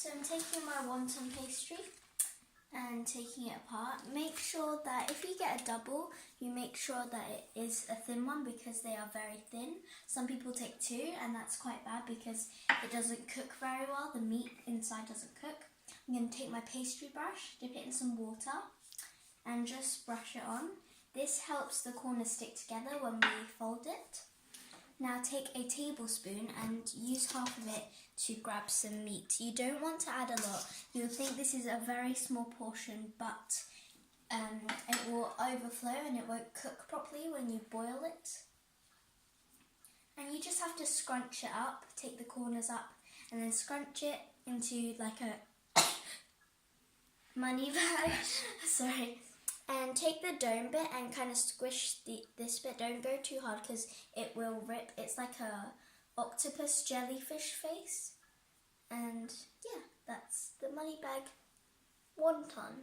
So I'm taking my wonton pastry and taking it apart. Make sure that if you get a double, you make sure that it is a thin one because they are very thin. Some people take two and that's quite bad because it doesn't cook very well. The meat inside doesn't cook. I'm going to take my pastry brush, dip it in some water and just brush it on. This helps the corners stick together when we fold it. Now take a tablespoon and use half of it to grab some meat. You don't want to add a lot. You'll think this is a very small portion, but it will overflow and it won't cook properly when you boil it. And you just have to scrunch it up, take the corners up, and then scrunch it into like a money bag. Sorry. And take the dome bit and kind of squish this bit. Don't go too hard because it will rip. It's like a octopus jellyfish face. And yeah, that's the money bag wonton.